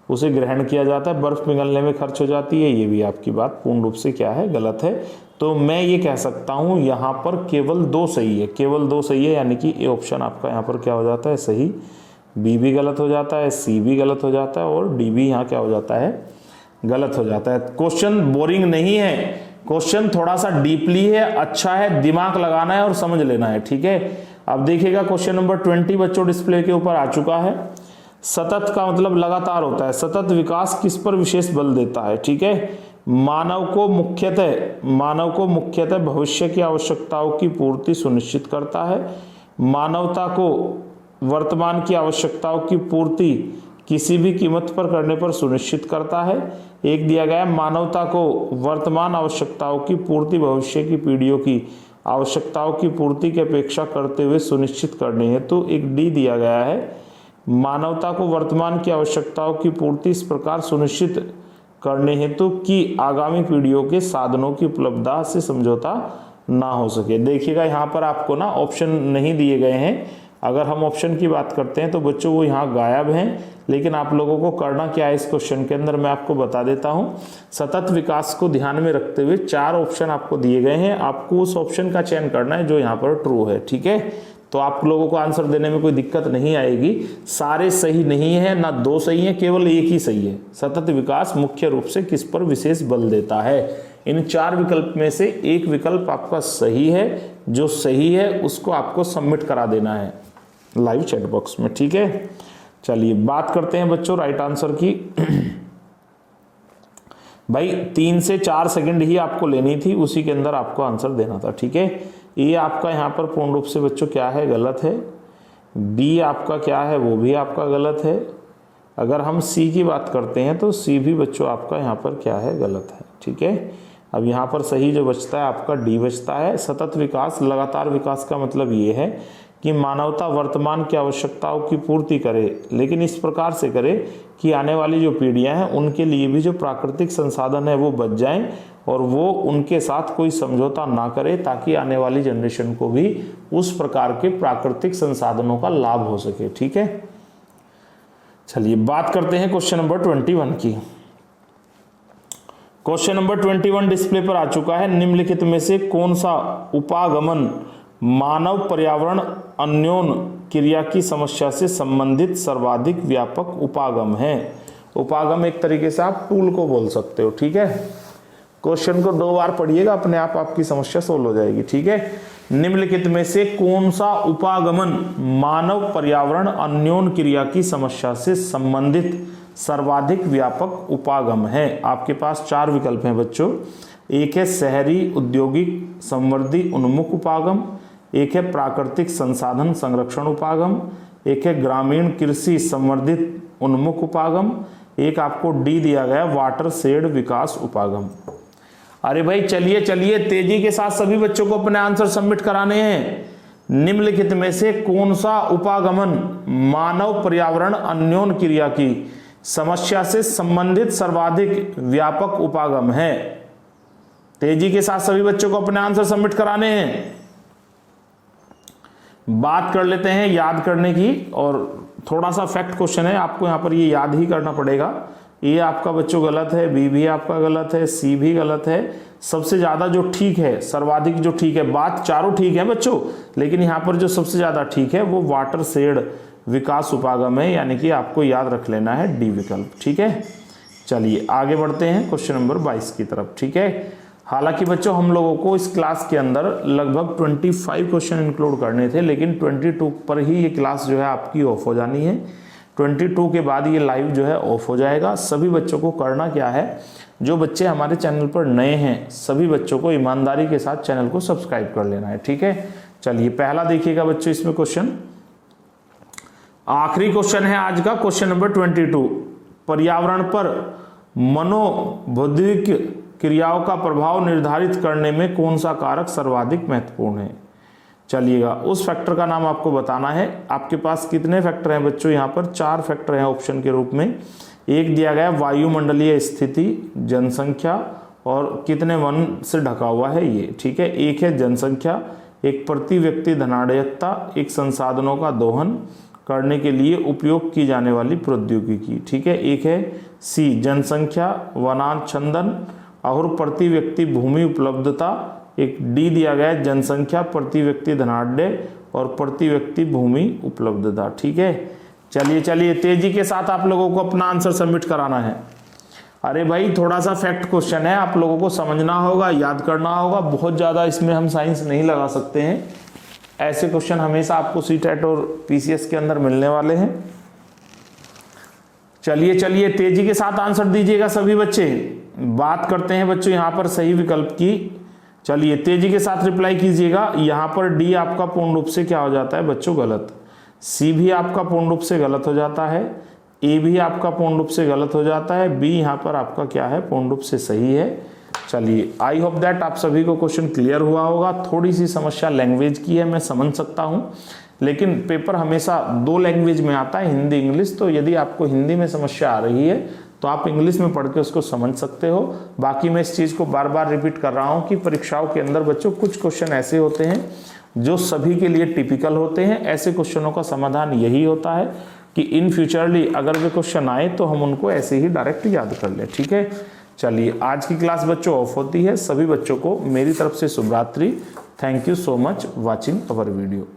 उसे ग्रहण किया जाता है, बर्फ पिघलने में खर्च हो जाती है, ये भी आपकी बात पूर्ण रूप से क्या है? गलत है। तो मैं ये कह सकता हूँ यहाँ पर केवल 2 सही है, केवल 2 सही है, यानी कि ए ऑप्शन आपका यहाँ पर क्या हो जाता है? सही। बी भी गलत हो जाता है, सी भी गलत हो जाता है और डी भी यहाँ क्या हो जाता है? गलत हो जाता है। क्वेश्चन बोरिंग नहीं है, क्वेश्चन थोड़ा सा डीपली है, अच्छा है, दिमाग लगाना है और समझ लेना है। ठीक है, अब देखिएगा क्वेश्चन नंबर 20 बच्चों डिस्प्ले के ऊपर आ चुका है। सतत का मतलब लगातार होता है। सतत विकास किस पर विशेष बल देता है? ठीक है, मानव को मुख्यतः भविष्य की आवश्यकताओं की पूर्ति सुनिश्चित करता है। मानवता को वर्तमान की आवश्यकताओं की पूर्ति किसी भी कीमत पर करने पर सुनिश्चित करता है। एक दिया गया है, मानवता को वर्तमान आवश्यकताओं की पूर्ति भविष्य की पीढ़ियों की आवश्यकताओं की पूर्ति की अपेक्षा करते हुए सुनिश्चित करने हेतु। तो एक डी दिया गया है, मानवता को वर्तमान की आवश्यकताओं की पूर्ति इस प्रकार सुनिश्चित करने हेतु कि आगामी पीढ़ियों के साधनों की उपलब्धता से समझौता ना हो सके। देखिएगा यहाँ पर आपको ना ऑप्शन नहीं दिए गए हैं। अगर हम ऑप्शन की बात करते हैं तो बच्चों वो यहाँ गायब हैं, लेकिन आप लोगों को करना क्या है इस क्वेश्चन के अंदर मैं आपको बता देता हूँ। सतत विकास को ध्यान में रखते हुए 4 ऑप्शन आपको दिए गए हैं, आपको उस ऑप्शन का चयन करना है जो यहाँ पर ट्रू है। ठीक है, तो आप लोगों को आंसर देने में कोई दिक्कत नहीं आएगी। सारे सही नहीं है, ना 2 सही है, केवल एक ही सही है। सतत विकास मुख्य रूप से किस पर विशेष बल देता है? इन 4 विकल्प में से एक विकल्प आपका सही है, जो सही है उसको आपको सबमिट करा देना है लाइव चैट बॉक्स में। ठीक है, चलिए बात करते हैं बच्चों राइट आंसर की। भाई 3 से 4 सेकंड ही आपको लेनी थी, उसी के अंदर आपको आंसर देना था, ठीक है। ए आपका यहाँ पर पूर्ण रूप से बच्चों क्या है, गलत है। बी आपका क्या है, वो भी आपका गलत है। अगर हम सी की बात करते हैं तो सी भी बच्चों आपका यहाँ पर क्या है, गलत है, ठीक है। अब यहाँ पर सही जो बचता है आपका डी बचता है। सतत विकास, लगातार विकास का मतलब ये है कि मानवता वर्तमान की आवश्यकताओं की पूर्ति करे, लेकिन इस प्रकार से करे कि आने वाली जो पीढ़ियां हैं उनके लिए भी जो प्राकृतिक संसाधन है वो बच जाएं और वो उनके साथ कोई समझौता ना करे, ताकि आने वाली जनरेशन को भी उस प्रकार के प्राकृतिक संसाधनों का लाभ हो सके, ठीक है। चलिए बात करते हैं क्वेश्चन नंबर 21 की। क्वेश्चन नंबर 21 डिस्प्ले पर आ चुका है। निम्नलिखित में से कौन सा उपागमन मानव पर्यावरण अन्योन क्रिया की समस्या से संबंधित सर्वाधिक व्यापक उपागम है? उपागम एक तरीके से आप टूल को बोल सकते हो, ठीक है। क्वेश्चन को 2 बार पढ़िएगा, अपने आप आपकी समस्या सोल्व हो जाएगी, ठीक है। निम्नलिखित में से कौन सा उपागमन मानव पर्यावरण अन्योन क्रिया की समस्या से संबंधित सर्वाधिक व्यापक उपागम है? आपके पास 4 विकल्प हैं बच्चों। एक है शहरी औद्योगिक संवर्धी उन्मुख उपागम, एक है प्राकृतिक संसाधन संरक्षण उपागम, एक है ग्रामीण कृषि संवर्धित उन्मुख उपागम, एक आपको डी दिया गया वाटर शेड विकास उपागम। अरे भाई चलिए चलिए तेजी के साथ सभी बच्चों को अपने आंसर सबमिट कराने हैं। निम्नलिखित में से कौन सा उपागमन मानव पर्यावरण अन्योन क्रिया की समस्या से संबंधित सर्वाधिक व्यापक उपागम है? तेजी के साथ सभी बच्चों को अपने आंसर सबमिट कराने हैं। बात कर लेते हैं याद करने की, और थोड़ा सा फैक्ट क्वेश्चन है, आपको यहां पर ये याद ही करना पड़ेगा। ए आपका बच्चों गलत है, बी भी आपका गलत है, सी भी गलत है। सबसे ज्यादा जो ठीक है, सर्वाधिक जो ठीक है, बात चारों ठीक है बच्चों, लेकिन यहां पर जो सबसे ज्यादा ठीक है वो वाटर शेड विकास उपागम है, यानी कि आपको याद रख लेना है डी विकल्प, ठीक है। चलिए आगे बढ़ते हैं क्वेश्चन नंबर 22 की तरफ, ठीक है। हालांकि बच्चों हम लोगों को इस क्लास के अंदर लगभग 25 क्वेश्चन इंक्लूड करने थे, लेकिन 22 पर ही ये क्लास जो है आपकी ऑफ हो जानी है। 22 के बाद ये लाइव जो है ऑफ हो जाएगा। सभी बच्चों को करना क्या है, जो बच्चे हमारे चैनल पर नए हैं सभी बच्चों को ईमानदारी के साथ चैनल को सब्सक्राइब कर लेना है, ठीक है। चलिए पहला देखिएगा बच्चों इसमें क्वेश्चन, आखिरी क्वेश्चन है आज का, क्वेश्चन नंबर 22। पर्यावरण पर मनोबौद्धिक क्रियाओं का प्रभाव निर्धारित करने में कौन सा कारक सर्वाधिक महत्वपूर्ण है? चलिएगा उस फैक्टर का नाम आपको बताना है। आपके पास कितने फैक्टर हैं बच्चों? यहाँ पर 4 फैक्टर हैं ऑप्शन के रूप में। एक दिया गया वायुमंडलीय स्थिति, जनसंख्या और कितने वन से ढका हुआ है ये, ठीक है। एक है जनसंख्या, एक प्रति व्यक्ति धनाढ्यता, एक संसाधनों का दोहन करने के लिए उपयोग की जाने वाली प्रौद्योगिकी, ठीक है। एक है सी जनसंख्या, वनाच्छंदन और प्रति व्यक्ति भूमि उपलब्धता। एक डी दिया गया है जनसंख्या, प्रति व्यक्ति धनाढ्य और प्रति व्यक्ति भूमि उपलब्धता, ठीक है। चलिए चलिए तेजी के साथ आप लोगों को अपना आंसर सबमिट कराना है। अरे भाई थोड़ा सा फैक्ट क्वेश्चन है, आप लोगों को समझना होगा, याद करना होगा, बहुत ज़्यादा इसमें हम साइंस नहीं लगा सकते हैं। ऐसे क्वेश्चन हमेशा आपको सीटेट और पीसीएस के अंदर मिलने वाले हैं। चलिए चलिए तेजी के साथ आंसर दीजिएगा सभी बच्चे। बात करते हैं बच्चों यहाँ पर सही विकल्प की। चलिए तेजी के साथ रिप्लाई कीजिएगा। यहाँ पर डी आपका पूर्ण रूप से क्या हो जाता है बच्चों? गलत। सी भी आपका पूर्ण रूप से गलत हो जाता है, ए भी आपका पूर्ण रूप से गलत हो जाता है, बी यहाँ पर आपका क्या है पूर्ण रूप से सही है। चलिए आई होप दैट आप सभी को क्वेश्चन क्लियर हुआ होगा। थोड़ी सी समस्या लैंग्वेज की है, मैं समझ सकता हूँ, लेकिन पेपर हमेशा 2 लैंग्वेज में आता है, हिंदी इंग्लिश। तो यदि आपको हिंदी में समस्या आ रही है तो आप इंग्लिश में पढ़ के उसको समझ सकते हो। बाकी मैं इस चीज़ को बार बार रिपीट कर रहा हूँ कि परीक्षाओं के अंदर बच्चों कुछ क्वेश्चन ऐसे होते हैं जो सभी के लिए टिपिकल होते हैं। ऐसे क्वेश्चनों का समाधान यही होता है कि इन फ्यूचरली अगर वे क्वेश्चन आए तो हम उनको ऐसे ही डायरेक्ट याद कर लें, ठीक है। चलिए आज की क्लास बच्चों ऑफ होती है। सभी बच्चों को मेरी तरफ से शुभ रात्रि। Thank you so much watching our video.